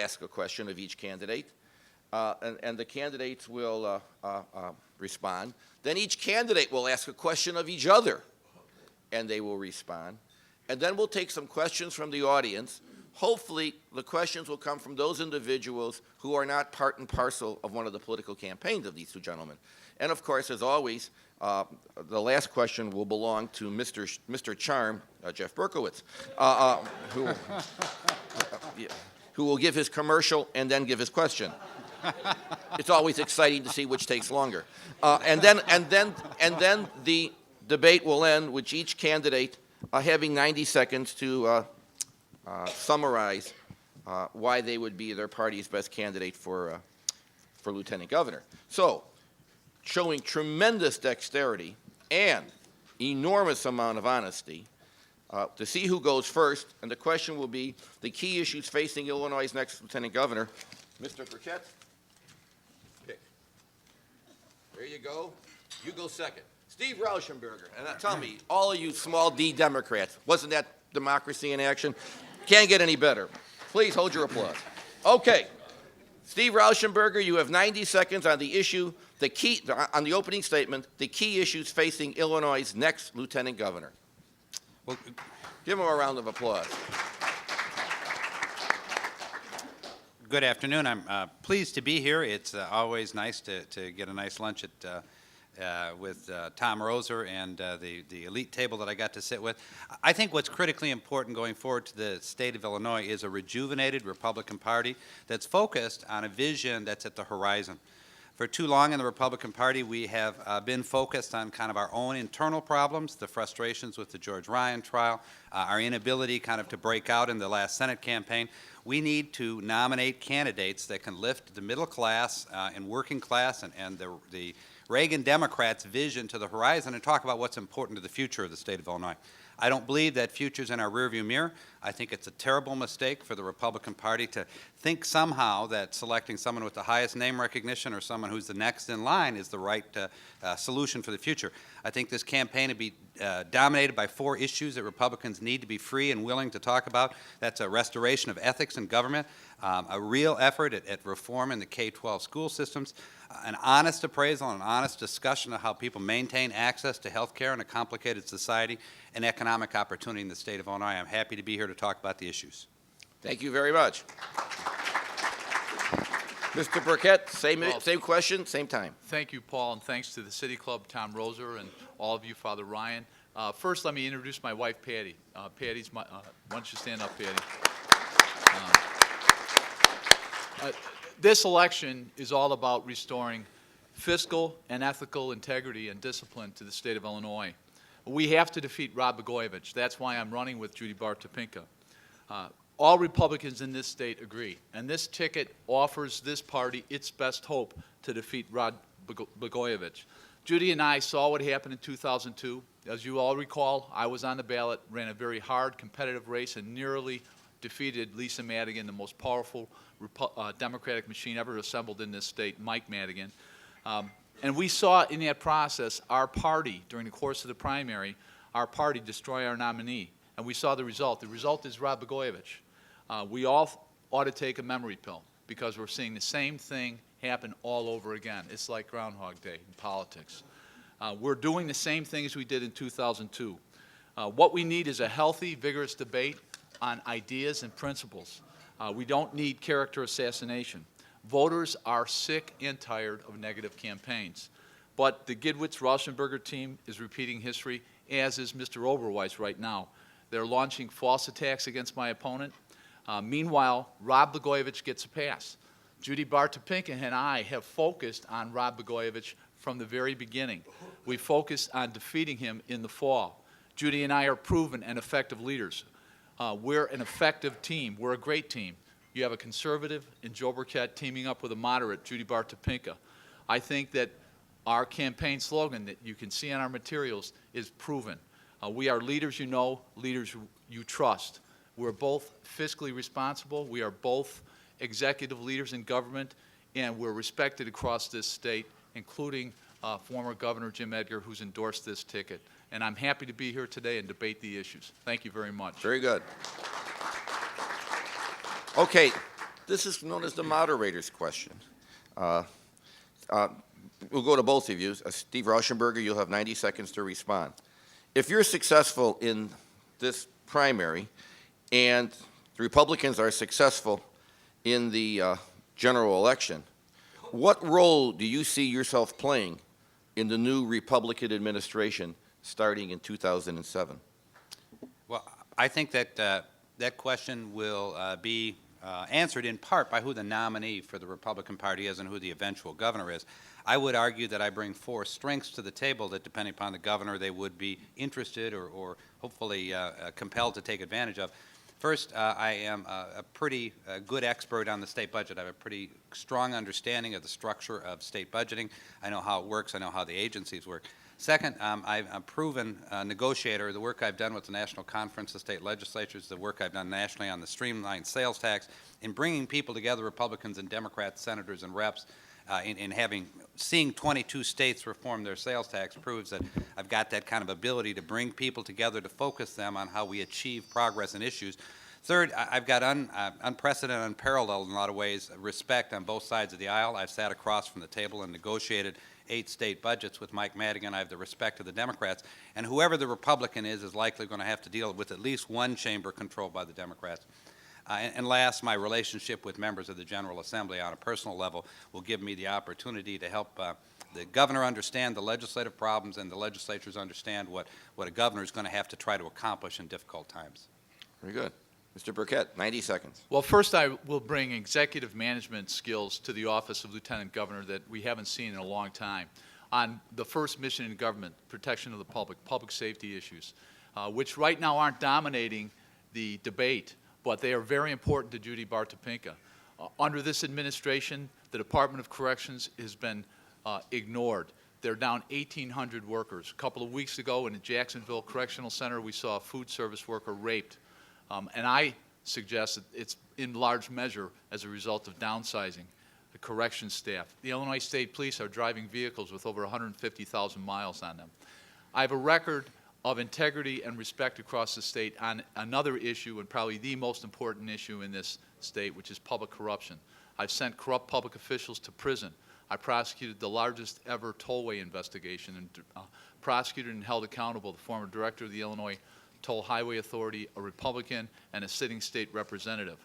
ask a question of each candidate, and the candidates will respond. Then each candidate will ask a question of each other, and they will respond. And then we'll take some questions from the audience. Hopefully, the questions will come from those individuals who are not part and parcel of one of the political campaigns of these two gentlemen. And of course, as always, the last question will belong to Mr. Charm, Jeff Berkowitz, who will give his commercial and then give his question. It's always exciting to see which takes longer. And then the debate will end with each candidate having 90 seconds to summarize why they would be their party's best candidate for lieutenant governor. So, showing tremendous dexterity and enormous amount of honesty, to see who goes first, and the question will be the key issues facing Illinois' next lieutenant governor. Mr. Burkett, pick. There you go. You go second. Steve Rauschenberger. And tell me, all of you small D Democrats, wasn't that democracy in action? Can't get any better. Please hold your applause. Okay. Steve Rauschenberger, you have 90 seconds on the issue, on the opening statement, the key issues facing Illinois' next lieutenant governor. Well, give him a round of applause. Good afternoon. I'm pleased to be here. It's always nice to get a nice lunch with Tom Roser and the elite table that I got to sit with. I think what's critically important going forward to the state of Illinois is a rejuvenated Republican Party that's focused on a vision that's at the horizon. For too long in the Republican Party, we have been focused on kind of our own internal problems, the frustrations with the George Ryan trial, our inability kind of to break out in the last Senate campaign. We need to nominate candidates that can lift the middle class and working class and the Reagan Democrats' vision to the horizon and talk about what's important to the future of the state of Illinois. I don't believe that future's in our rearview mirror. I think it's a terrible mistake for the Republican Party to think somehow that selecting someone with the highest name recognition or someone who's the next in line is the right solution for the future. I think this campaign would be dominated by 4 issues that Republicans need to be free and willing to talk about. That's a restoration of ethics in government, a real effort at reform in the K-12 school systems, an honest appraisal and an honest discussion of how people maintain access to health care in a complicated society, and economic opportunity in the state of Illinois. I'm happy to be here to talk about the issues. Thank you very much. Mr. Burkett, same question, same time. Thank you, Paul, and thanks to the City Club, Tom Roser, and all of you, Father Ryan. First, let me introduce my wife, Patty. Patty's my, why don't you stand up, Patty? This election is all about restoring fiscal and ethical integrity and discipline to the state of Illinois. We have to defeat Rod Blagojevich. That's why I'm running with Judy Bart Topinka. All Republicans in this state agree, and this ticket offers this party its best hope to defeat Rod Blagojevich. Judy and I saw what happened in 2002. As you all recall, I was on the ballot, ran a very hard, competitive race, and nearly defeated Lisa Madigan, the most powerful Democratic machine ever assembled in this state, Mike Madigan. And we saw in that process our party, during the course of the primary, our party destroy our nominee. And we saw the result. The result is Rod Blagojevich. We all ought to take a memory pill because we're seeing the same thing happen all over again. It's like Groundhog Day in politics. We're doing the same thing as we did in 2002. What we need is a healthy, vigorous debate on ideas and principles. We don't need character assassination. Voters are sick and tired of negative campaigns. But the Gidwitz-Rauschenberger team is repeating history, as is Mr. Oberweis right now. They're launching false attacks against my opponent. Meanwhile, Rod Blagojevich gets a pass. Judy Bart Topinka and I have focused on Rod Blagojevich from the very beginning. We focused on defeating him in the fall. Judy and I are proven and effective leaders. We're an effective team. We're a great team. You have a conservative in Joe Burkett teaming up with a moderate, Judy Bart Topinka. I think that our campaign slogan that you can see on our materials is proven. We are leaders you know, leaders you trust. We're both fiscally responsible. We are both executive leaders in government, and we're respected across this state, including former Governor Jim Edgar, who's endorsed this ticket. And I'm happy to be here today and debate the issues. Thank you very much. Very good. Okay, This is known as the moderator's question. Uh, we'll go to both of you. Steve Rauschenberger, you'll have 90 seconds to respond. If you're successful in this primary and the Republicans are successful in the general election, what role do you see yourself playing in the new Republican administration starting in 2007? Well, I think that that question will be answered in part by who the nominee for the Republican Party is and who the eventual governor is. I would argue that I bring four strengths to the table that, depending upon the governor, they would be interested or hopefully compelled to take advantage of. First, I am a pretty good expert on the state budget. I have a pretty strong understanding of the structure of state budgeting. I know how it works. I know how the agencies work. Second, I'm a proven negotiator. The work I've done with the National Conference of State Legislatures, the work I've done nationally on the streamlined sales tax, in bringing people together, Republicans and Democrats, senators and reps, seeing 22 states reform their sales tax proves that I've got that kind of ability to bring people together to focus them on how we achieve progress and issues. Third, I've got unprecedented, unparalleled in a lot of ways, respect on both sides of the aisle. I've sat across from the table and negotiated 8 state budgets with Mike Madigan. I have the respect of the Democrats. And whoever the Republican is likely going to have to deal with at least one chamber controlled by the Democrats. And last, my relationship with members of the General Assembly on a personal level will give me the opportunity to help the governor understand the legislative problems and the legislatures understand what a governor is going to have to try to accomplish in difficult times. Very good. Mr. Burkett, 90 seconds. Well, first I will bring executive management skills to the office of Lieutenant Governor that we haven't seen in a long time on the first mission in government, protection of the public safety issues, which right now aren't dominating the debate, but they are very important to Judy Bart Topinka. Under this administration, the Department of Corrections has been ignored. They're down 1,800 workers. A couple of weeks ago in the Jacksonville Correctional Center, we saw a food service worker raped. And I suggest that it's in large measure as a result of downsizing the corrections staff. The Illinois State Police are driving vehicles with over 150,000 miles on them. I have a record of integrity and respect across the state on another issue, and probably the most important issue in this state, which is public corruption. I've sent corrupt public officials to prison. I prosecuted the largest ever tollway investigation and prosecuted and held accountable the former director of the Illinois Toll Highway Authority, a Republican, and a sitting state representative.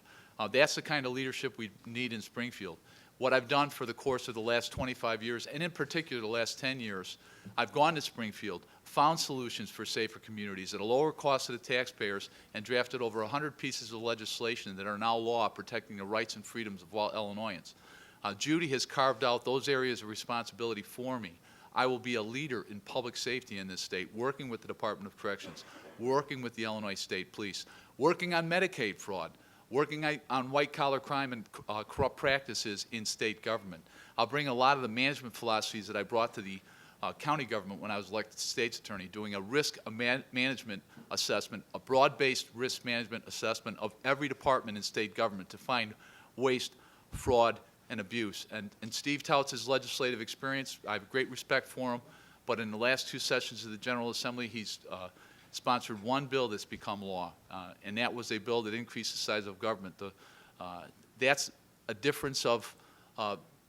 That's the kind of leadership we need in Springfield. What I've done for the course of the last 25 years, and in particular the last 10 years, I've gone to Springfield, found solutions for safer communities at a lower cost to the taxpayers, and drafted over 100 pieces of legislation that are now law protecting the rights and freedoms of all Illinoisans. Judy has carved out those areas of responsibility for me. I will be a leader in public safety in this state, working with the Department of Corrections, working with the Illinois State Police, working on Medicaid fraud, working on white-collar crime and corrupt practices in state government. I'll bring a lot of the management philosophies that I brought to the county government when I was elected state's attorney, doing a risk management assessment, a broad-based risk management assessment of every department in state government to find waste, fraud, and abuse. And Steve touts his legislative experience. I have great respect for him, but in the last 2 sessions of the General Assembly, he's sponsored one bill that's become law, and that was a bill that increased the size of government. That's a difference of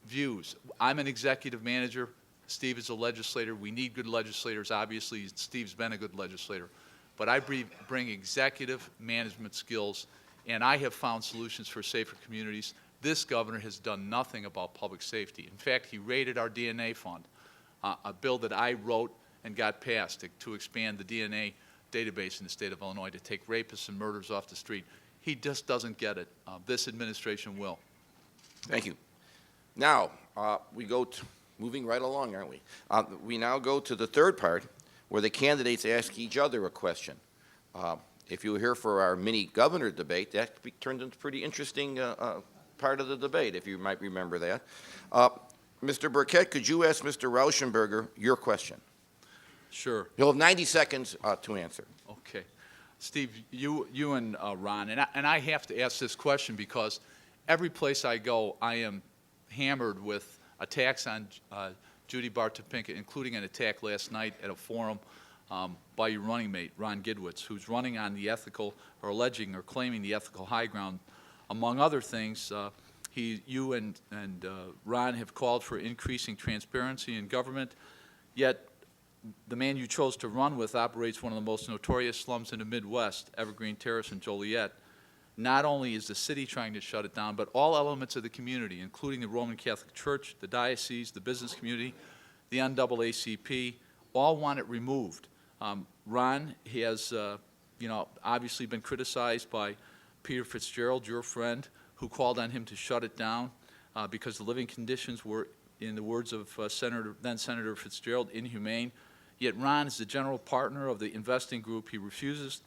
views. I'm an executive manager. Steve is a legislator. We need good legislators. Obviously, Steve's been a good legislator. But I bring executive management skills, and I have found solutions for safer communities. This governor has done nothing about public safety. In fact, he raided our DNA fund, a bill that I wrote and got passed to expand the DNA database in the state of Illinois to take rapists and murderers off the street. He just doesn't get it. This administration will. Thank you. Now, we go to, moving right along, aren't we? We now go to the third part, where the candidates ask each other a question. If you were here for our mini governor debate, that turned into a pretty interesting part of the debate, if you might remember that. Mr. Burkett, could you ask Mr. Rauschenberger your question? Sure. You'll have 90 seconds to answer. Okay. Steve, you and Ron, and I have to ask this question because every place I go, I am hammered with attacks on Judy Bart Topinka, including an attack last night at a forum by your running mate, Ron Gidwitz, who's running on the ethical, or alleging or claiming the ethical high ground Among other things, you and Ron have called for increasing transparency in government, yet the man you chose to run with operates one of the most notorious slums in the Midwest, Evergreen Terrace in Joliet. Not only is the city trying to shut it down, but all elements of the community, including the Roman Catholic Church, the diocese, the business community, the NAACP, all want it removed. Ron has, obviously been criticized by Peter Fitzgerald, your friend, who called on him to shut it down because the living conditions were, in the words of then Senator Fitzgerald, inhumane. Yet Ron is the general partner of the investing group. He refuses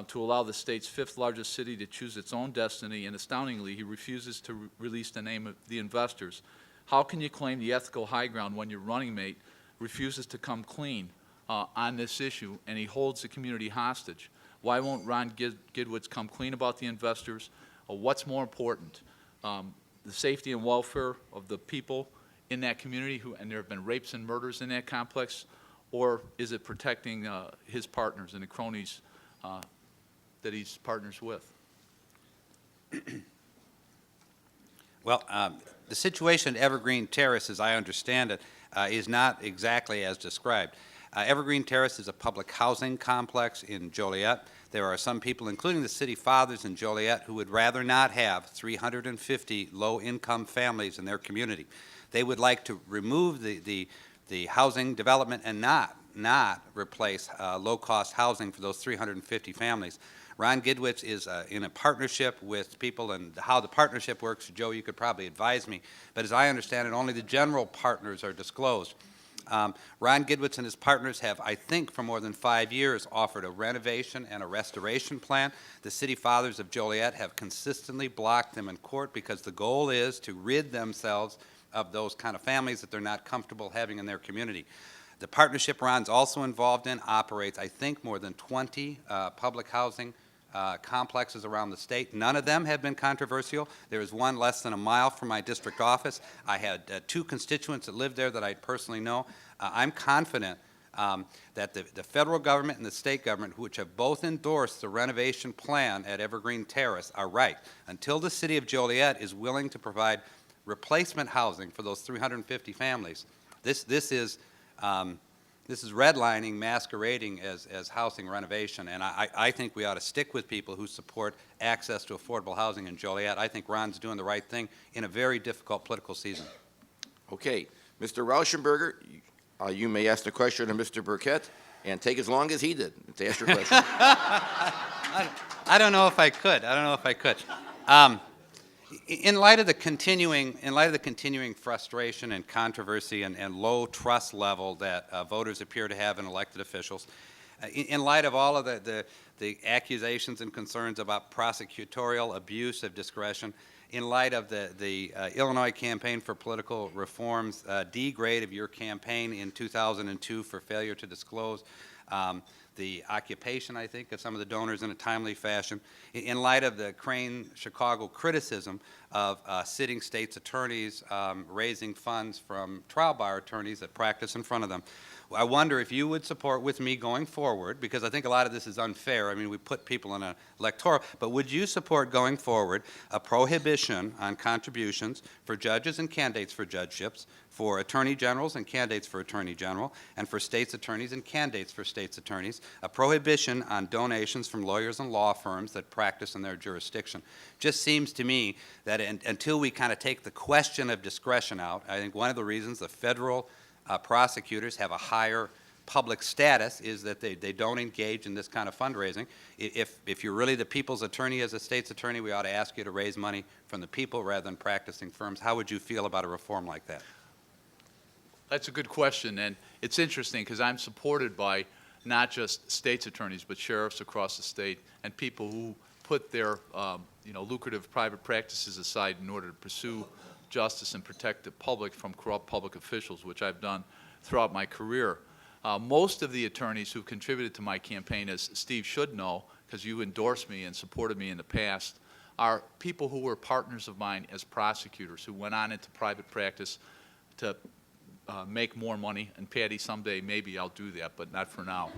to allow the state's fifth largest city to choose its own destiny, and astoundingly, he refuses to release the name of the investors. How can you claim the ethical high ground when your running mate refuses to come clean on this issue, and he holds the community hostage? Why won't Ron Gidwitz come clean about the investors? What's more important, the safety and welfare of the people in that community, and there have been rapes and murders in that complex, or is it protecting his partners and the cronies that he's partners with? Well, the situation at Evergreen Terrace, as I understand it, is not exactly as described. Evergreen Terrace is a public housing complex in Joliet. There are some people, including the city fathers in Joliet, who would rather not have 350 low-income families in their community. They would like to remove the housing development and not replace low-cost housing for those 350 families. Ron Gidwitz is in a partnership with people, and how the partnership works, Joe, you could probably advise me, but as I understand it, only the general partners are disclosed. Ron Gidwitz and his partners have, I think, for more than 5 years, offered a renovation and a restoration plan. The city fathers of Joliet have consistently blocked them in court because the goal is to rid themselves of those kind of families that they're not comfortable having in their community. The partnership Ron's also involved in operates, I think, more than 20 public housing complexes around the state. None of them have been controversial. There is one less than a mile from my district office. I had 2 constituents that lived there that I personally know. I'm confident that the federal government and the state government, which have both endorsed the renovation plan at Evergreen Terrace, are right. Until the city of Joliet is willing to provide replacement housing for those 350 families, this is redlining masquerading as housing renovation, and I think we ought to stick with people who support access to affordable housing in Joliet. I think Ron's doing the right thing in a very difficult political season. Okay, Mr. Rauschenberger, you may ask the question of Mr. Burkett, and take as long as he did to ask your question. I don't know if I could. In light of the continuing frustration and controversy and low trust level that voters appear to have in elected officials, in light of all of the accusations and concerns about prosecutorial abuse of discretion, in light of the Illinois Campaign for Political Reform's degrade of your campaign in 2002 for failure to disclose, the occupation, I think, of some of the donors in a timely fashion, in light of the Crane Chicago criticism of sitting state's attorneys raising funds from trial bar attorneys that practice in front of them. I wonder if you would support with me going forward, because I think a lot of this is unfair. I mean, we put people in an electoral, but would you support going forward a prohibition on contributions for judges and candidates for judgeships, for attorney generals and candidates for attorney general, and for state's attorneys and candidates for state's attorneys, a prohibition on donations from lawyers and law firms that practice in their jurisdiction? Just seems to me that until we kind of take the question of discretion out, I think one of the reasons the federal prosecutors have a higher public status is that they don't engage in this kind of fundraising. If you're really the people's attorney as a state's attorney, we ought to ask you to raise money from the people rather than practicing firms. How would you feel about a reform like that? That's a good question, and it's interesting because I'm supported by not just state's attorneys, but sheriffs across the state and people who put their lucrative private practices aside in order to pursue justice and protect the public from corrupt public officials, which I've done throughout my career. Most of the attorneys who contributed to my campaign, as Steve should know, because you endorsed me and supported me in the past, are people who were partners of mine as prosecutors who went on into private practice to make more money. And Patty, someday maybe I'll do that, but not for now.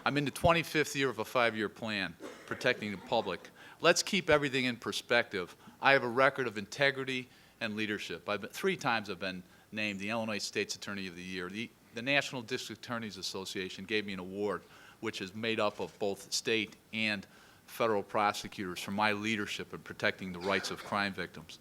I'm in the 25th year of a 5-year plan protecting the public. let's keep everything in perspective. I have a record of integrity and leadership. 3 times I've been named the Illinois State's Attorney of the Year. The National District Attorneys Association gave me an award, which is made up of both state and federal prosecutors for my leadership in protecting the rights of crime victims.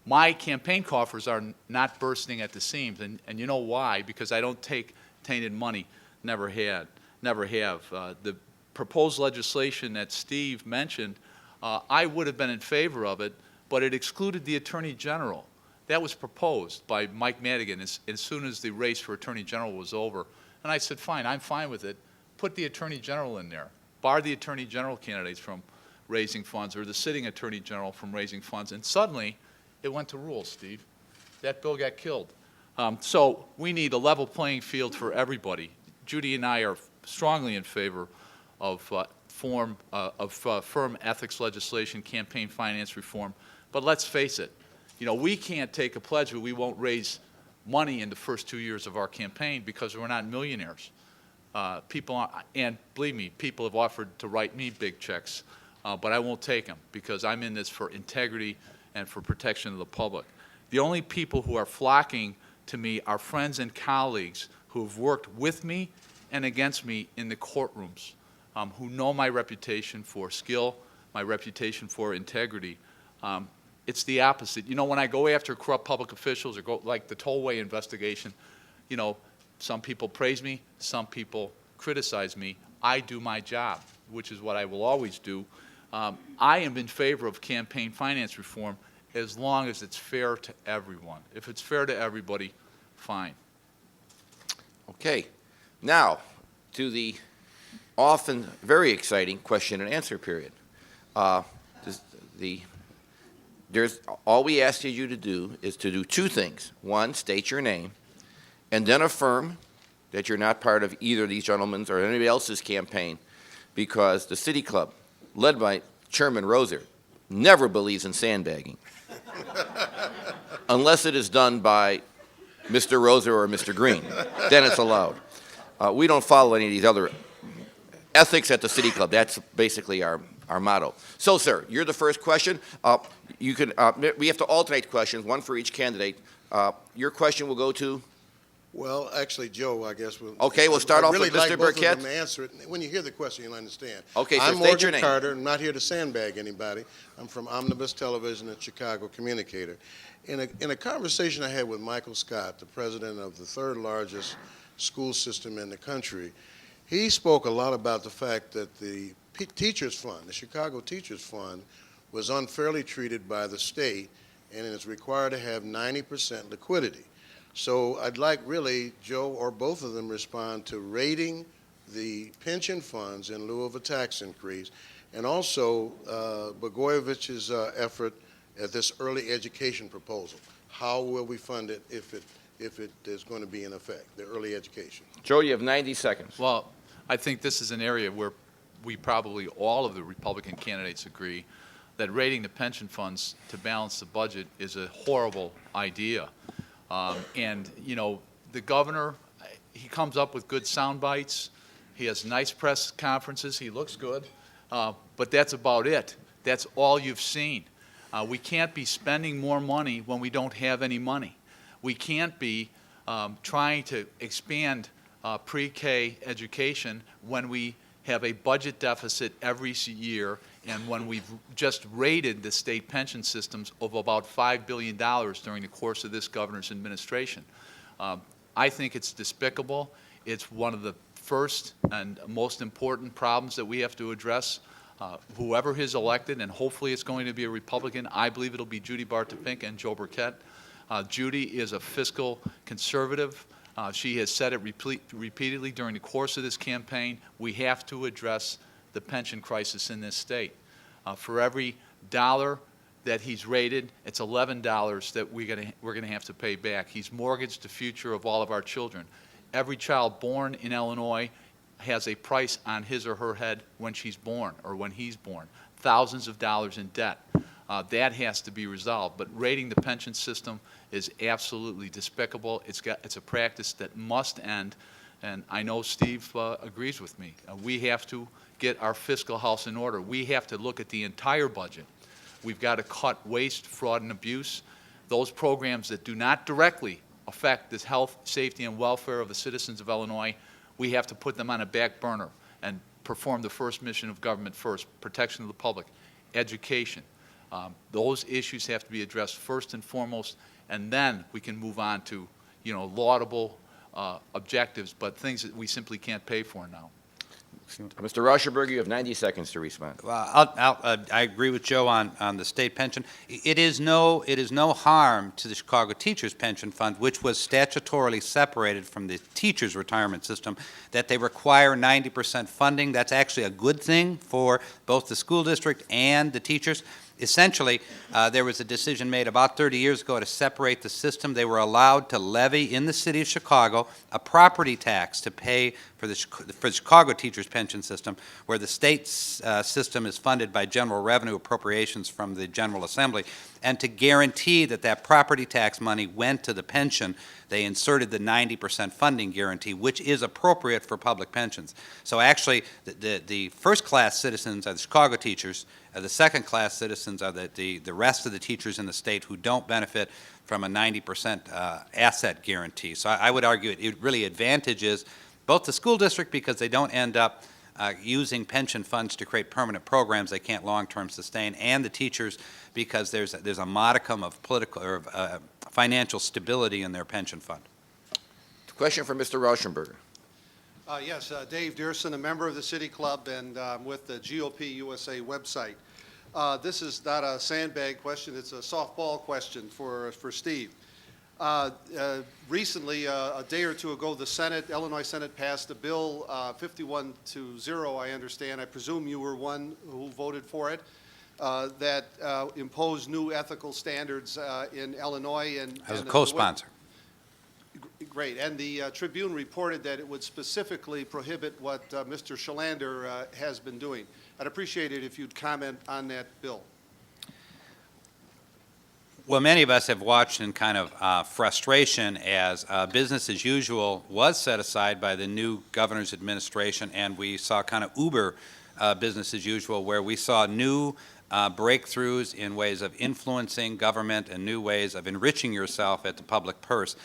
My campaign coffers are not bursting at the seams, and you know why? Because I don't take tainted money. Never have. The proposed legislation that Steve mentioned, I would have been in favor of it, but it excluded the Attorney General. That was proposed by Mike Madigan as soon as the race for Attorney General was over. And I said, fine, I'm fine with it. Put the Attorney General in there. Bar the Attorney General candidates from raising funds, or the sitting Attorney General from raising funds. And suddenly, it went to rules, Steve. That bill got killed. So we need a level playing field for everybody. Judy and I are strongly in favor of firm ethics legislation, campaign finance reform. But let's face it, you know, we can't take a pledge that we won't raise money in the first 2 years of our campaign because we're not millionaires. And believe me, people have offered to write me big checks, but I won't take them because I'm in this for integrity and for protection of the public. The only people who are flocking to me are friends and colleagues who have worked with me and against me in the courtrooms, who know my reputation for skill, my reputation for integrity. It's the opposite. You know, when I go after corrupt public officials or go like the Tollway investigation, you know, some people praise me, some people criticize me. I do my job, which is what I will always do. I am in favor of campaign finance reform as long as it's fair to everyone. If it's fair to everybody, fine. Okay. Now, to the often very exciting question and answer period. All we ask you to do is to do 2 things. 1, state your name, and then affirm that you're not part of either of these gentlemen's or anybody else's campaign, because the City Club, led by Chairman Roser, never believes in sandbagging unless it is done by Mr. Roser or Mr. Green. Then it's allowed. We don't follow any of these other ethics at the City Club. That's basically our motto. So, sir, you're the first question. We have to alternate questions, 1 for each candidate. Your question will go to? Well, actually, Joe, I guess we'll. Okay, we'll start off with Mr. I'd really like both Burkett. of them to answer it. When you hear the question, you'll understand. Okay, so I'm state your Morgan name. Carter. I'm not here to sandbag anybody. I'm from Omnibus Television and Chicago Communicator. In a conversation I had with Michael Scott, the president of the 3rd largest school system in the country, he spoke a lot about the fact that the Teachers Fund, the Chicago Teachers Fund, was unfairly treated by the state, and is required to have 90% liquidity. So I'd like really Joe or both of them respond to rating the pension funds in lieu of a tax increase, and also Blagojevich's effort at this early education proposal. How will we fund it if it is going to be in effect, the early education? Joe, you have 90 seconds. Well, I think this is an area where we probably, all of the Republican candidates agree that rating the pension funds to balance the budget is a horrible idea. And, you know, the governor, he comes up with good sound bites. He has nice press conferences. He looks good. But that's about it. That's all you've seen. We can't be spending more money when we don't have any money. We can't be trying to expand pre-K education when we have a budget deficit every year, and when we've just raided the state pension systems of about $5 billion during the course of this governor's administration. I think it's despicable. It's one of the first and most important problems that we have to address. Whoever is elected, and hopefully it's going to be a Republican, I believe it'll be Judy Bartopinka and Joe Burkett. Judy is a fiscal conservative. She has said it repeatedly during the course of this campaign. We have to address the pension crisis in this state. For every dollar that he's rated, it's $11 that we're going to have to pay back. He's mortgaged the future of all of our children. Every child born in Illinois has a price on his or her head when she's born or when he's born. Thousands of dollars in debt. That has to be resolved. But rating the pension system is absolutely despicable. It's a practice that must end. and I know Steve agrees with me. We have to get our fiscal house in order. We have to look at the entire budget. We've got to cut waste, fraud, and abuse. Those programs that do not directly affect the health, safety, and welfare of the citizens of Illinois, we have to put them on a back burner and perform the first mission of government first, protection of the public, education. Those issues have to be addressed first and foremost, and then we can move on to, laudable objectives, but things that we simply can't pay for now. Mr. Rauschenberger, you have 90 seconds to respond. Well, I agree with Joe on the state pension. It is no harm to the Chicago Teachers Pension Fund, which was statutorily separated from the teachers' retirement system, that they require 90% funding. That's actually a good thing for both the school district and the teachers. Essentially, there was a decision made about 30 years ago to separate the system. They were allowed to levy in the city of Chicago a property tax to pay for the Chicago Teachers Pension System, where the state's system is funded by general revenue appropriations from the General Assembly. And to guarantee that that property tax money went to the pension, they inserted the 90% funding guarantee, which is appropriate for public pensions. So actually, the first-class citizens are the Chicago teachers. The second-class citizens are the rest of the teachers in the state who don't benefit from a 90% asset guarantee. So I would argue it really advantages both the school district because they don't end up using pension funds to create permanent programs they can't long-term sustain, and the teachers because there's a modicum of political or financial stability in their pension fund. Question for Mr. Rauschenberger. Yes, Dave Dearson, a member of the City Club and with the GOP USA website. This is not a sandbag question, it's a softball question for Steve. Recently, a day or two ago, the Illinois Senate passed a bill 51-0, I understand. I presume you were one who voted for it, that imposed new ethical standards in Illinois. I was a co-sponsor. Great. And the Tribune reported that it would specifically prohibit what Mr. Schillander has been doing. I'd appreciate it if you'd comment on that bill. Well, many of us have watched in kind of frustration as business as usual was set aside by the new governor's administration, and we saw kind of uber business as usual, where we saw new breakthroughs in ways of influencing government and new ways of enriching yourself at the public purse.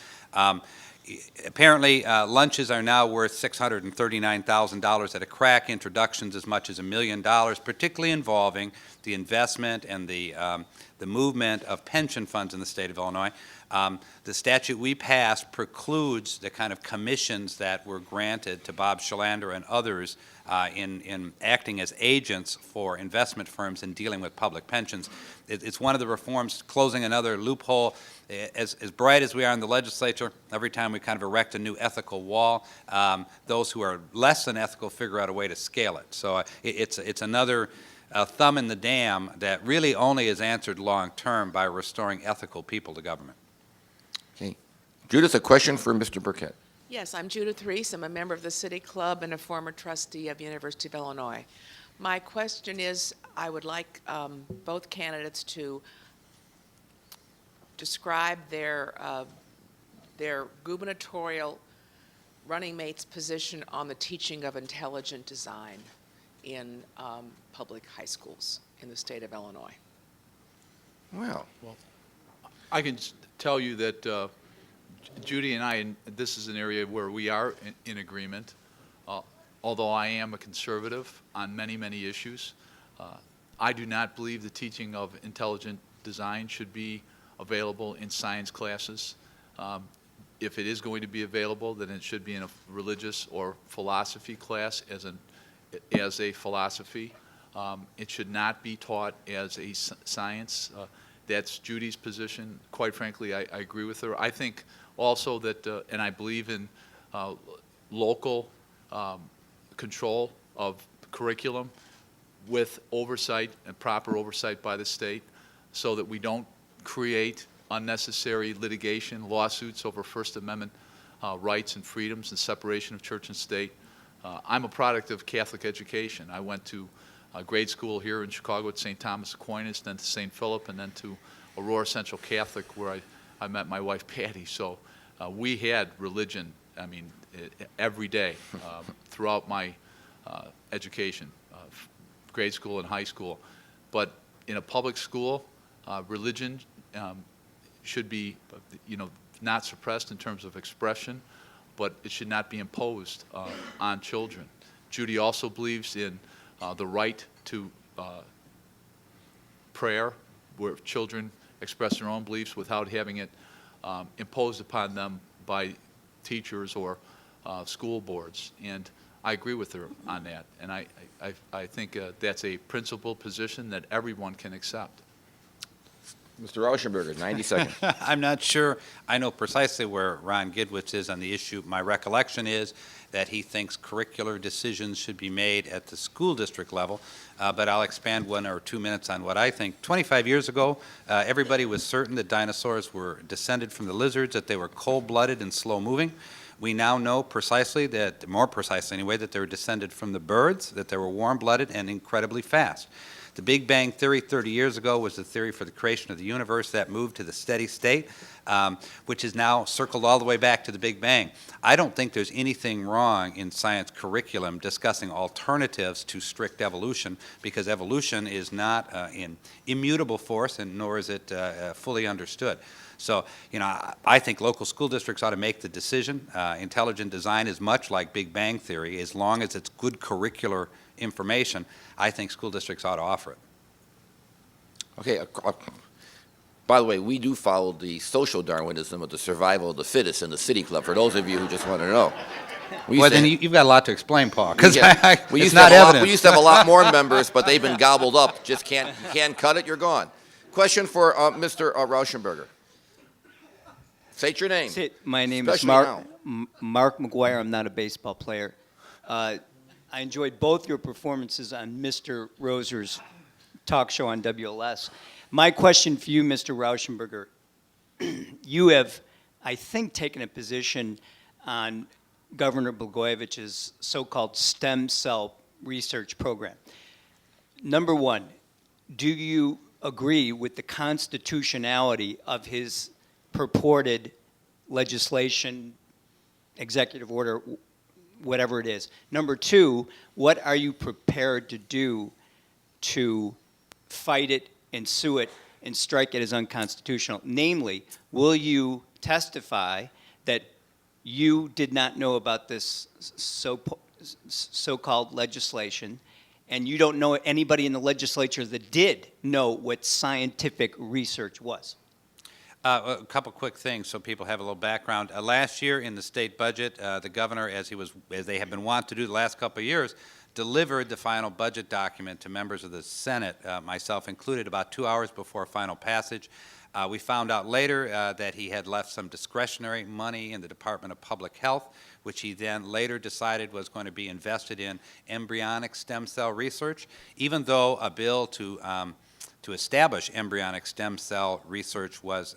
Apparently, lunches are now worth $639,000 at a crack, introductions as much as $1 million, particularly involving the investment and the movement of pension funds in the state of Illinois. The statute we passed precludes the kind of commissions that were granted to Bob Schillander and others in acting as agents for investment firms in dealing with public pensions. It's one of the reforms closing another loophole. As bright as we are in the legislature, every time we kind of erect a new ethical wall, those who are less than ethical figure out a way to scale it. So it's another thumb in the dam that really only is answered long-term by restoring ethical people to government. Okay. Judith, a question for Mr. Burkett. Yes, I'm Judith Reese. I'm a member of the City Club and a former trustee of the University of Illinois. My question is, I would like both candidates to describe their gubernatorial running mate's position on the teaching of intelligent design in public high schools in the state of Illinois. Well, I can tell you that Judy and I, and this is an area where we are in agreement, although I am a conservative on many, many issues. I do not believe the teaching of intelligent design should be available in science classes. If it is going to be available, then it should be in a religious or philosophy class as a philosophy. It should not be taught as a science. That's Judy's position. Quite frankly, I agree with her. I think also that, and I believe in local control of curriculum with oversight and proper oversight by the state so that we don't create unnecessary litigation, lawsuits over First Amendment rights and freedoms and separation of church and state. I'm a product of Catholic education. I went to grade school here in Chicago at St. Thomas Aquinas, then to St. Philip, and then to Aurora Central Catholic, where I met my wife Patty. So we had religion I mean, every day throughout my education, grade school and high school. But in a public school, religion should be, not suppressed in terms of expression, but it should not be imposed on children. Judy also believes in the right to prayer, where children express their own beliefs without having it imposed upon them by teachers or school boards. And I agree with her on that. And I think that's a principled position that everyone can accept. Mr. Rauschenberger, 90 seconds. I'm not sure I know precisely where Ron Gidwitz is on the issue. My recollection is that he thinks curricular decisions should be made at the school district level, but I'll expand 1 or 2 minutes on what I think. 25 years ago, everybody was certain that dinosaurs were descended from the lizards, that they were cold-blooded and slow-moving. We now know precisely that, more precisely anyway, that they were descended from the birds, that they were warm-blooded and incredibly fast. The Big Bang Theory 30 years ago was the theory for the creation of the universe that moved to the steady state, which is now circled all the way back to the Big Bang. I don't think there's anything wrong in science curriculum discussing alternatives to strict evolution, because evolution is not an immutable force, and nor is it fully understood. So, I think local school districts ought to make the decision. Intelligent design is much like Big Bang Theory. As long as it's good curricular information, I think school districts ought to offer it. Okay. By the way, we do follow the social Darwinism of the survival of the fittest in the City Club, for those of you who just want to know. Well, then you've got a lot to explain, Paul, because we it's used not evident. We used to have a lot more members, but they've been gobbled up. Just can't cut it, you're gone. Question for Mr. Rauschenberger. State your name. That's it. My name Especially is Mark McGuire. I'm not a baseball player. I enjoyed both your performances on Mr. Roser's talk show on WLS. My question for you, Mr. Rauschenberger, you have, I think, taken a position on Governor Blagojevich's so-called stem cell research program. Number one, do you agree with the constitutionality of his purported legislation, executive order, whatever it is? Number two, what are you prepared to do to fight it and sue it and strike it as unconstitutional? Namely, will you testify that you did not know about this so-called legislation, and you don't know anybody in the legislature that did know what scientific research was? A couple quick things so people have a little background. Last year in the state budget, the governor, as they have been wont to do the last couple of years, delivered the final budget document to members of the Senate, myself included, about 2 hours before final passage. We found out later that he had left some discretionary money in the Department of Public Health, which he then later decided was going to be invested in embryonic stem cell research, even though a bill to establish embryonic stem cell research was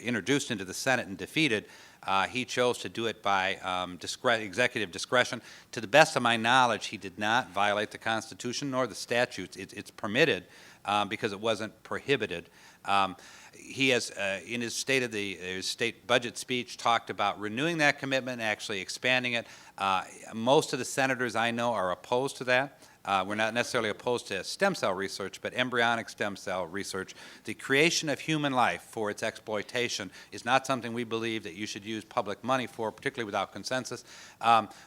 introduced into the Senate and defeated. He chose to do it by executive discretion. To the best of my knowledge, he did not violate the Constitution nor the statutes. It's permitted because it wasn't prohibited. He has, in his state budget speech, talked about renewing that commitment, actually expanding it. Most of the senators I know are opposed to that. We're not necessarily opposed to stem cell research, but embryonic stem cell research. The creation of human life for its exploitation is not something we believe that you should use public money for, particularly without consensus.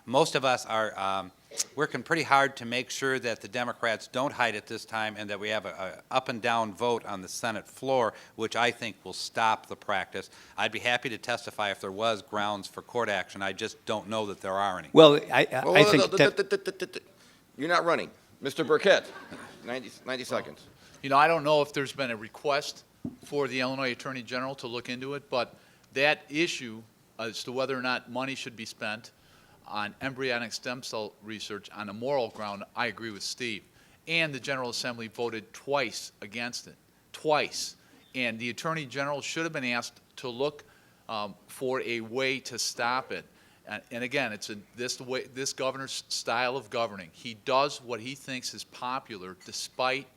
Most of us are working pretty hard to make sure that the Democrats don't hide it this time and that we have an up and down vote on the Senate floor, which I think will stop the practice. I'd be happy to testify if there was grounds for court action. I just don't know that there are any. Well, I think that... You're not running. Mr. Burkett, 90 seconds. I don't know if there's been a request for the Illinois Attorney General to look into it, but that issue as to whether or not money should be spent on embryonic stem cell research on a moral ground, I agree with Steve. And the General Assembly voted twice against it, twice. And the Attorney General should have been asked to look for a way to stop it. And again, it's this governor's style of governing. He does what he thinks is popular, despite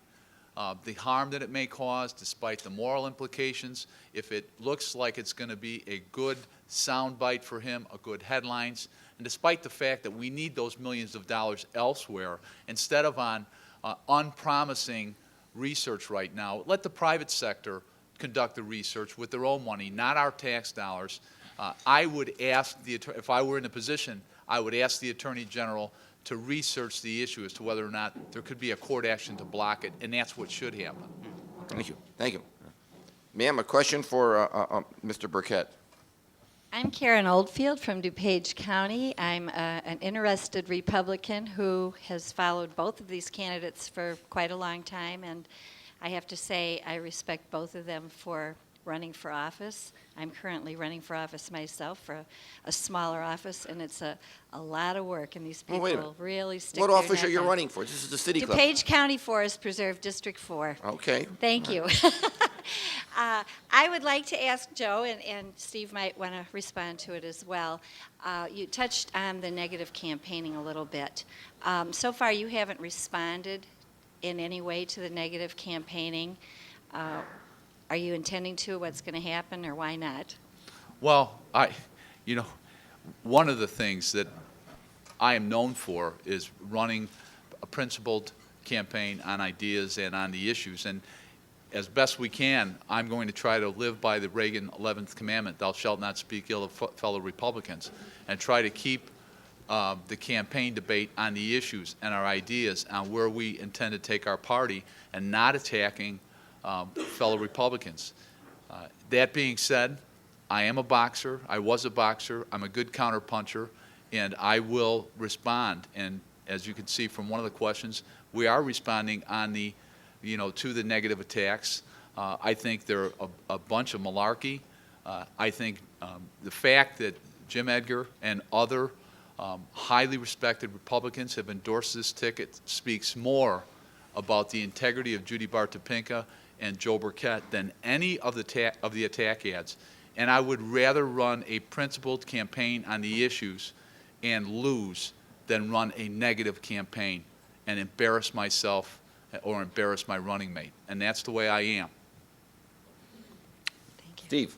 the harm that it may cause, despite the moral implications. If it looks like it's going to be a good soundbite for him, a good headlines, and despite the fact that we need those millions of dollars elsewhere, instead of on unpromising research right now, let the private sector conduct the research with their own money, not our tax dollars. I would ask if I were in a position, I would ask the Attorney General to research the issue as to whether or not there could be a court action to block it, and that's what should happen. Thank you. Thank you. Ma'am, a question for Mr. Burkett. I'm Karen Oldfield from DuPage County. I'm an interested Republican who has followed both of these candidates for quite a long time, and I have to say I respect both of them for running for office. I'm currently running for office myself for a smaller office, and it's a lot of work, and these Well, wait a people minute. really stick What their office are neck you out. running for? This is the city club. DuPage County Forest Preserve, District 4. Okay. Thank you. I would like to ask Joe, and Steve might want to respond to it as well. You touched on the negative campaigning a little bit. So far, you haven't responded in any way to the negative campaigning. Are you intending to? What's going to happen, or why not? Well, one of the things that I am known for is running a principled campaign on ideas and on the issues. And as best we can, I'm going to try to live by the Reagan 11th commandment, thou shalt not speak ill of fellow Republicans, and try to keep the campaign debate on the issues and our ideas on where we intend to take our party, and not attacking fellow Republicans. That being said, I am a boxer. I was a boxer. I'm a good counterpuncher, and I will respond. And as you can see from one of the questions, we are responding on the, to the negative attacks. I think they're a bunch of malarkey. I think the fact that Jim Edgar and other highly respected Republicans have endorsed this ticket speaks more about the integrity of Judy Bart Topinka and Joe Burkett than any of the attack ads. And I would rather run a principled campaign on the issues and lose than run a negative campaign and embarrass myself or embarrass my running mate. And that's the way I am. Thank you. Steve.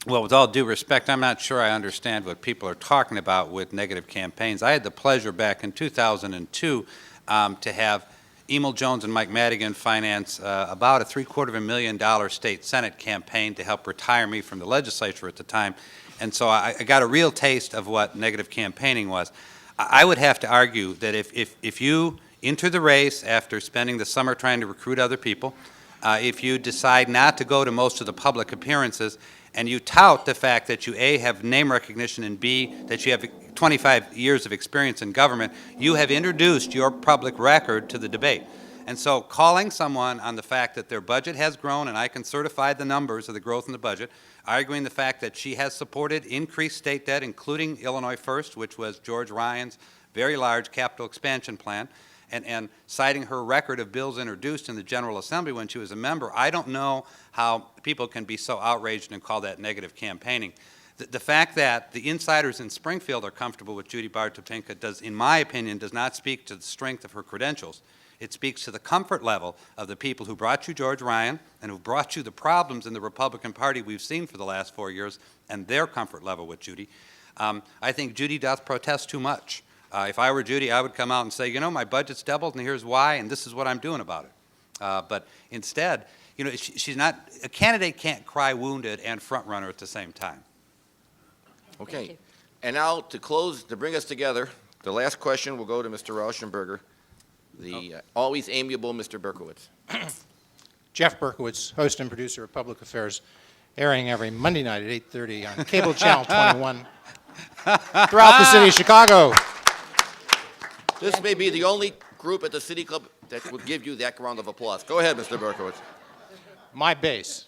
Well, with all due respect, I'm not sure I understand what people are talking about with negative campaigns. I had the pleasure back in 2002 to have Emil Jones and Mike Madigan finance about a $750,000 state Senate campaign to help retire me from the legislature at the time. And so I got a real taste of what negative campaigning was. I would have to argue that if you enter the race after spending the summer trying to recruit other people, if you decide not to go to most of the public appearances, and you tout the fact that you, A, have name recognition, and B, that you have 25 years of experience in government, you have introduced your public record to the debate. And so calling someone on the fact that their budget has grown, and I can certify the numbers of the growth in the budget, arguing the fact that she has supported increased state debt, including Illinois First, which was George Ryan's very large capital expansion plan, and citing her record of bills introduced in the General Assembly when she was a member, I don't know how people can be so outraged and call that negative campaigning. The fact that the insiders in Springfield are comfortable with Judy Bart Topinka does, in my opinion, does not speak to the strength of her credentials. It speaks to the comfort level of the people who brought you George Ryan and who brought you the problems in the Republican Party we've seen for the last 4 years, and their comfort level with Judy. I think Judy doth protest too much. If I were Judy, I would come out and say, my budget's doubled, and here's why, and this is what I'm doing about it. But instead, she's not, a candidate can't cry wounded and front runner at the same time. Thank Okay. you. And now to close, to bring us together, the last question will go to Mr. Rauschenberger, the always amiable Mr. Berkowitz. Jeff Berkowitz, host and producer of Public Affairs, airing every Monday night at 8:30 on Cable Channel 21 throughout the city of Chicago. This may be the only group at the City Club that would give you that round of applause. Go ahead, Mr. Berkowitz. My base.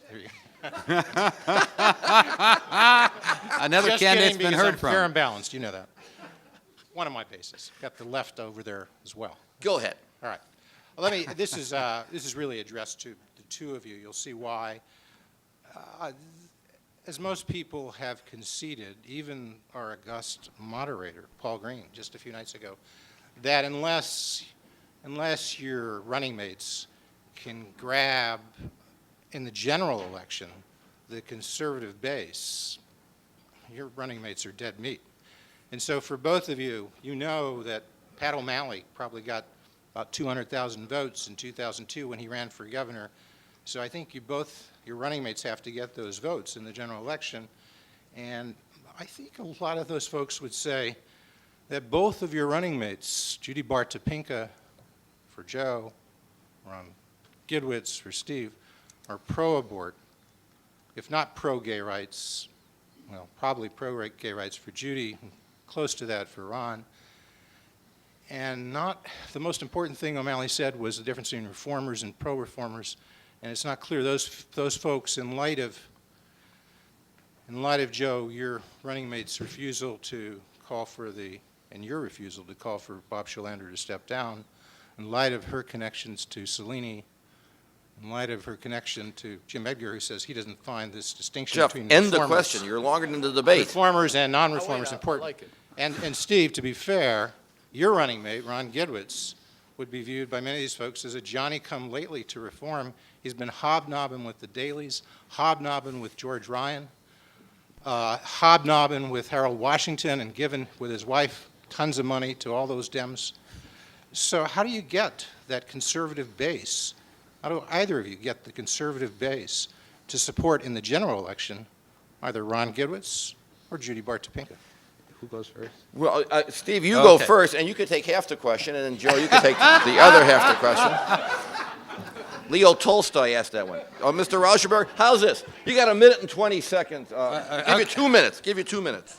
Another Just candidate's kidding, been because heard I'm from. fair and balanced, you know that. One of my bases. Got the left over there as well. Go ahead. All right. Well, this is really addressed to the two of you. You'll see why. As most people have conceded, even our august moderator, Paul Green, just a few nights ago, that unless your running mates can grab, in the general election, the conservative base, your running mates are dead meat. And so for both of you, you know that Pat O'Malley probably got about 200,000 votes in 2002 when he ran for governor. So I think your running mates have to get those votes in the general election. And I think a lot of those folks would say that both of your running mates, Judy Bart Topinka for Joe, Ron Gidwitz for Steve, are pro-abort, if not pro-gay rights, well, probably pro-gay rights for Judy, close to that for Ron. And not the most important thing O'Malley said was the difference between reformers and pro-reformers. And it's not clear those folks, in light of Joe, your running mate's refusal to call for and your refusal to call for Bob Shalander to step down, in light of her connections to Cellini, in light of her connection to Jim Edgar, who says he doesn't find this distinction Jeff, between end the reformers- question. You're longer than the debate. reformers and Oh, non-reformers wait, I important. like it. And Steve, to be fair, your running mate, Ron Gidwitz, would be viewed by many of these folks as a Johnny-come-lately to reform. He's been hobnobbing with the Dailies, hobnobbing with George Ryan, hobnobbing with Harold Washington, and given, with his wife, tons of money to all those Dems. So how do you get that conservative base? How do either of you get the conservative base to support in the general election either Ron Gidwitz or Judy Bart Topinka? Who goes first? Well, Steve, you go Okay. first, and you could take half the question, and then Joe, you could take the other half the question. Leo Tolstoy asked that one. Oh, Mr. Rauschenberg, how's this? You got 1 minute and 20 seconds. Give you 2 minutes. Give you 2 minutes.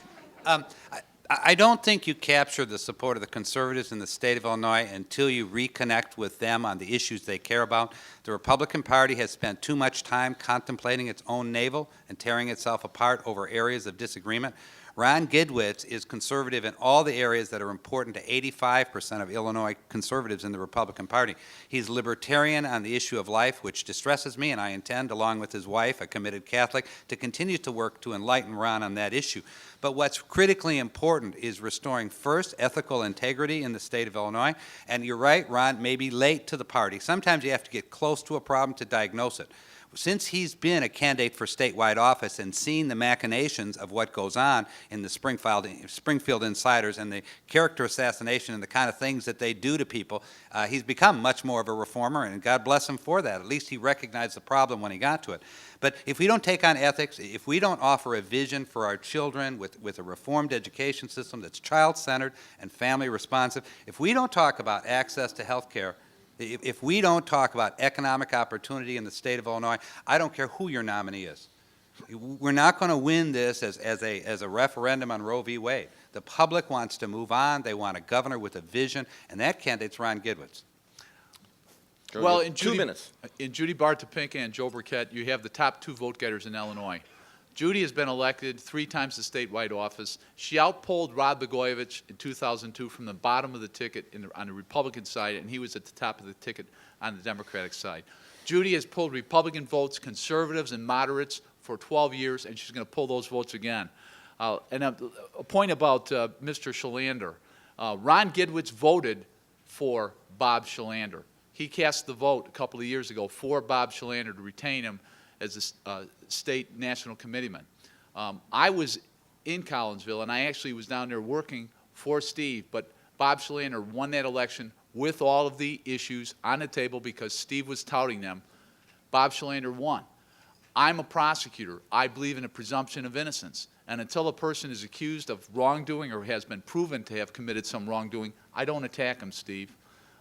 I don't think you capture the support of the conservatives in the state of Illinois until you reconnect with them on the issues they care about. The Republican Party has spent too much time contemplating its own navel and tearing itself apart over areas of disagreement. Ron Gidwitz is conservative in all the areas that are important to 85% of Illinois conservatives in the Republican Party. He's libertarian on the issue of life, which distresses me, and I intend, along with his wife, a committed Catholic, to continue to work to enlighten Ron on that issue. But what's critically important is restoring, first, ethical integrity in the state of Illinois. And you're right, Ron may be late to the party. Sometimes you have to get close to a problem to diagnose it. Since he's been a candidate for statewide office and seen the machinations of what goes on in the Springfield insiders and the character assassination and the kind of things that they do to people, he's become much more of a reformer, and God bless him for that. At least he recognized the problem when he got to it. But if we don't take on ethics, if we don't offer a vision for our children with a reformed education system that's child-centered and family responsive, if we don't talk about access to health care, if we don't talk about economic opportunity in the state of Illinois, I don't care who your nominee is. We're not going to win this as a referendum on Roe v. Wade. The public wants to move on. They want a governor with a vision, and that candidate's Ron Gidwitz. Well, in 2 Judy, minutes. in Judy Bart Topinka and Joe Burkett, you have the top two vote getters in Illinois. Judy has been elected 3 times to statewide office. She outpolled Rod Blagojevich in 2002 from the bottom of the ticket on the Republican side, and he was at the top of the ticket on the Democratic side. Judy has pulled Republican votes, conservatives and moderates for 12 years, and she's going to pull those votes again. And a point about Mr. Shalander. Ron Gidwitz voted for Bob Shalander. He cast the vote a couple of years ago for Bob Shalander to retain him as a state national committeeman. I was in Collinsville, and I actually was down there working for Steve, but Bob Shalander won that election with all of the issues on the table because Steve was touting them. Bob Shalander won. I'm a prosecutor. I believe in a presumption of innocence. And until a person is accused of wrongdoing or has been proven to have committed some wrongdoing, I don't attack him, Steve.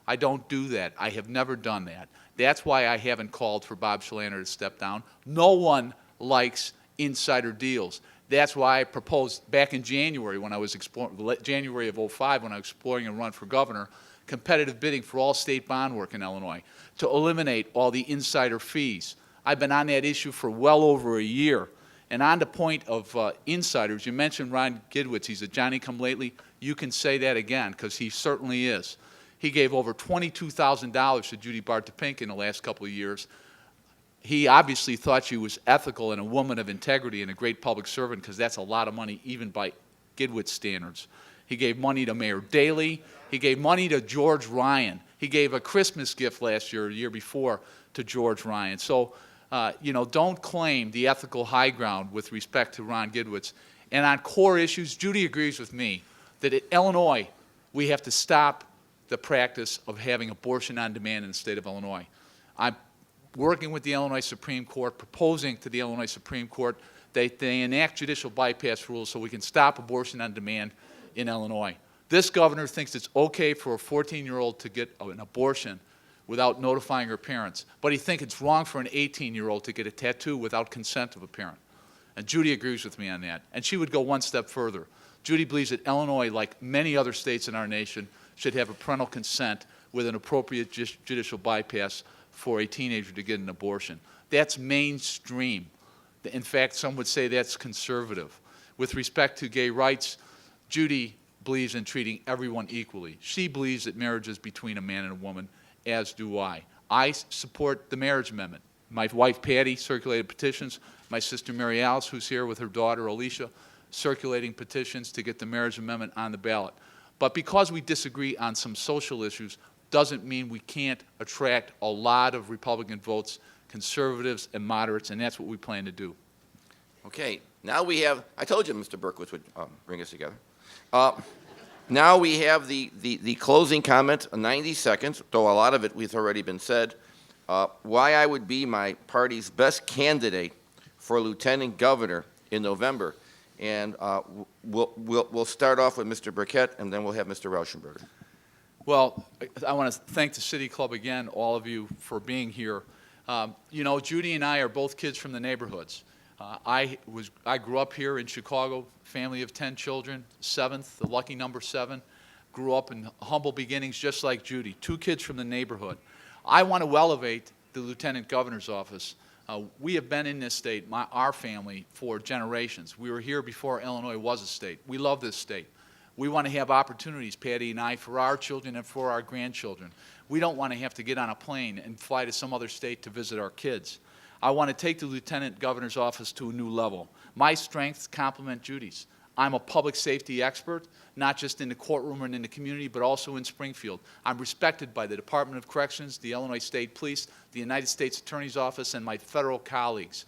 I don't do that. I have never done that. That's why I haven't called for Bob Shalander to step down. No one likes insider deals. That's why I proposed back in January when I was exploring, January of 2005 when I was exploring a run for governor, competitive bidding for all state bond work in Illinois to eliminate all the insider fees. I've been on that issue for well over a year. And on the point of insiders, you mentioned Ron Gidwitz. He's a Johnny-come-lately. You can say that again because he certainly is. He gave over $22,000 to Judy Bart Topinka in the last couple of years. He obviously thought she was ethical and a woman of integrity and a great public servant because that's a lot of money even by Gidwitz standards. He gave money to Mayor Daley. He gave money to George Ryan. He gave a Christmas gift last year, or the year before, to George Ryan. So, don't claim the ethical high ground with respect to Ron Gidwitz. And on core issues, Judy agrees with me that in Illinois, we have to stop the practice of having abortion on demand in the state of Illinois. I'm working with the Illinois Supreme Court, proposing to the Illinois Supreme Court that they enact judicial bypass rules so we can stop abortion on demand in Illinois. This governor thinks it's okay for a 14-year-old to get an abortion without notifying her parents, but he thinks it's wrong for an 18-year-old to get a tattoo without consent of a parent. And Judy agrees with me on that. And she would go one step further. Judy believes that Illinois, like many other states in our nation, should have a parental consent with an appropriate judicial bypass for a teenager to get an abortion. That's mainstream. In fact, some would say that's conservative. With respect to gay rights, Judy believes in treating everyone equally. She believes that marriage is between a man and a woman, as do I. I support the marriage amendment. My wife, Patty, circulated petitions. My sister, Mary Alice, who's here with her daughter, Alicia, circulating petitions to get the marriage amendment on the ballot. But because we disagree on some social issues doesn't mean we can't attract a lot of Republican votes, conservatives and moderates, and that's what we plan to do. Okay, now we have, I told you Mr. Berkowitz would bring us together. Now we have the closing comment, 90 seconds, though a lot of it has already been said, why I would be my party's best candidate for lieutenant governor in November. And we'll start off with Mr. Burkett, and then we'll have Mr. Rauschenberger. Well, I want to thank the City Club again, all of you, for being here. Judy and I are both kids from the neighborhoods. I grew up here in Chicago, family of 10 children, seventh, the lucky number 7. Grew up in humble beginnings just like Judy, 2 kids from the neighborhood. I want to elevate the lieutenant governor's office. We have been in this state, our family, for generations. We were here before Illinois was a state. We love this state. We want to have opportunities, Patty and I, for our children and for our grandchildren. We don't want to have to get on a plane and fly to some other state to visit our kids. I want to take the lieutenant governor's office to a new level. My strengths complement Judy's. I'm a public safety expert, not just in the courtroom and in the community, but also in Springfield. I'm respected by the Department of Corrections, the Illinois State Police, the United States Attorney's Office, and my federal colleagues.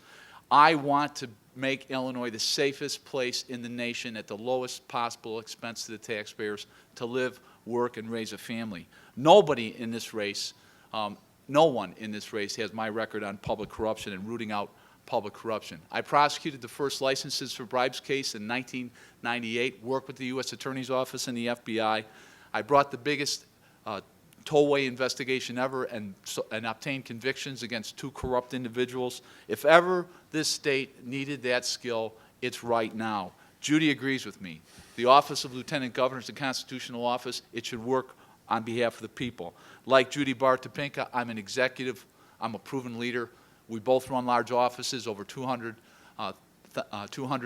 I want to make Illinois the safest place in the nation at the lowest possible expense to the taxpayers to live, work, and raise a family. Nobody in this race, no one in this race has my record on public corruption and rooting out public corruption. I prosecuted the first licenses for bribes case in 1998, worked with the U.S. Attorney's Office and the FBI. I brought the biggest tollway investigation ever and obtained convictions against 2 corrupt individuals. If ever this state needed that skill, it's right now. Judy agrees with me. The office of Lieutenant Governor is a constitutional office. It should work on behalf of the people. Like Judy Bar-Topinka, I'm an executive. I'm a proven leader. We both run large offices, over 200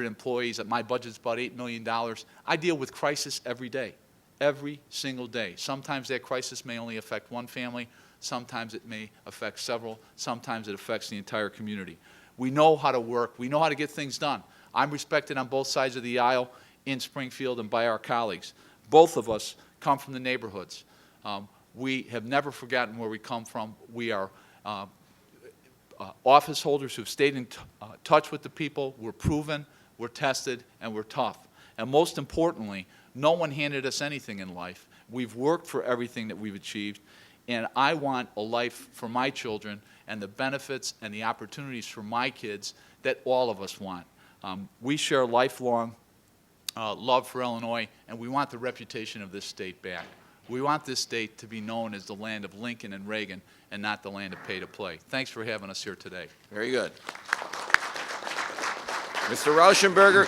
employees. My budget's about $8 million. I deal with crisis every day, every single day. Sometimes that crisis may only affect one family. Sometimes it may affect several. Sometimes it affects the entire community. We know how to work. We know how to get things done. I'm respected on both sides of the aisle in Springfield and by our colleagues. Both of us come from the neighborhoods. We have never forgotten where we come from. We are office holders who've stayed in touch with the people. We're proven, we're tested, and we're tough. And most importantly, no one handed us anything in life. We've worked for everything that we've achieved, and I want a life for my children and the benefits and the opportunities for my kids that all of us want. We share lifelong love for Illinois, and we want the reputation of this state back. We want this state to be known as the land of Lincoln and Reagan and not the land of pay-to-play. Thanks for having us here today. Very good. Mr. Rauschenberger,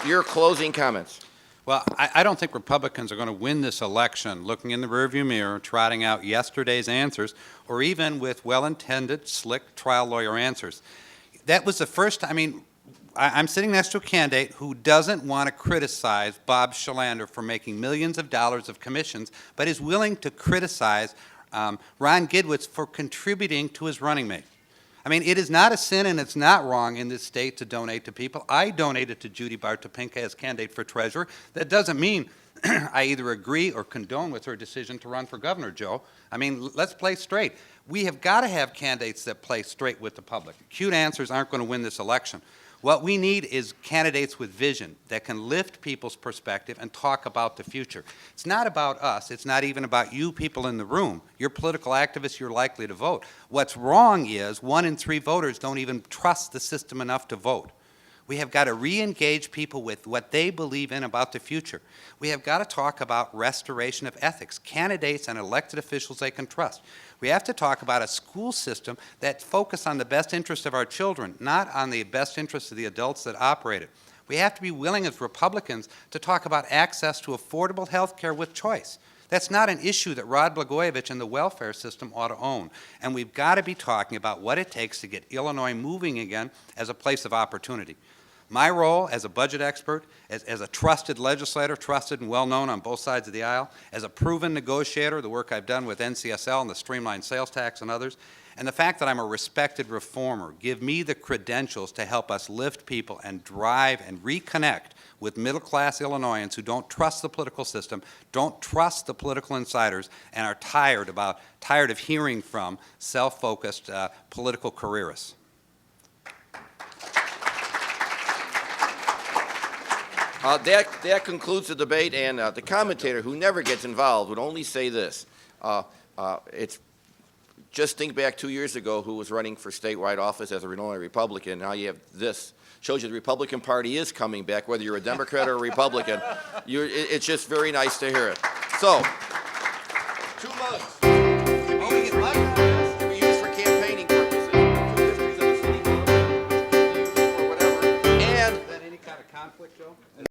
your closing comments. Well, I don't think Republicans are going to win this election looking in the rearview mirror, trotting out yesterday's answers, or even with well-intended, slick trial lawyer answers. That was the first time, I'm sitting next to a candidate who doesn't want to criticize Bob Shalander for making millions of dollars of commissions, but is willing to criticize Ron Gidwitz for contributing to his running mate. It is not a sin and it's not wrong in this state to donate to people. I donated to Judy Bar-Topinka as candidate for treasurer. That doesn't mean I either agree or condone with her decision to run for governor, Joe. I mean, let's play straight. We have got to have candidates that play straight with the public. Cute answers aren't going to win this election. What we need is candidates with vision that can lift people's perspective and talk about the future. It's not about us. It's not even about you people in the room. You're political activists. You're likely to vote. What's wrong is 1 in 3 voters don't even trust the system enough to vote. We have got to re-engage people with what they believe in about the future. We have got to talk about restoration of ethics, candidates and elected officials they can trust. We have to talk about a school system that focuses on the best interest of our children, not on the best interest of the adults that operate it. We have to be willing as Republicans to talk about access to affordable health care with choice. That's not an issue that Rod Blagojevich and the welfare system ought to own. And we've got to be talking about what it takes to get Illinois moving again as a place of opportunity. My role as a budget expert, as a trusted legislator, trusted and well-known on both sides of the aisle, as a proven negotiator, the work I've done with NCSL and the streamlined sales tax and others, and the fact that I'm a respected reformer give me the credentials to help us lift people and drive and reconnect with middle-class Illinoisans who don't trust the political system, don't trust the political insiders, and are tired of hearing from self-focused political careerists. That concludes the debate, and the commentator, who never gets involved, would only say this. Just think back 2 years ago who was running for statewide office as a Illinois Republican. Now you have this. Shows you the Republican Party is coming back, whether you're a Democrat or a Republican. It's just very nice to hear it. So, 2 months.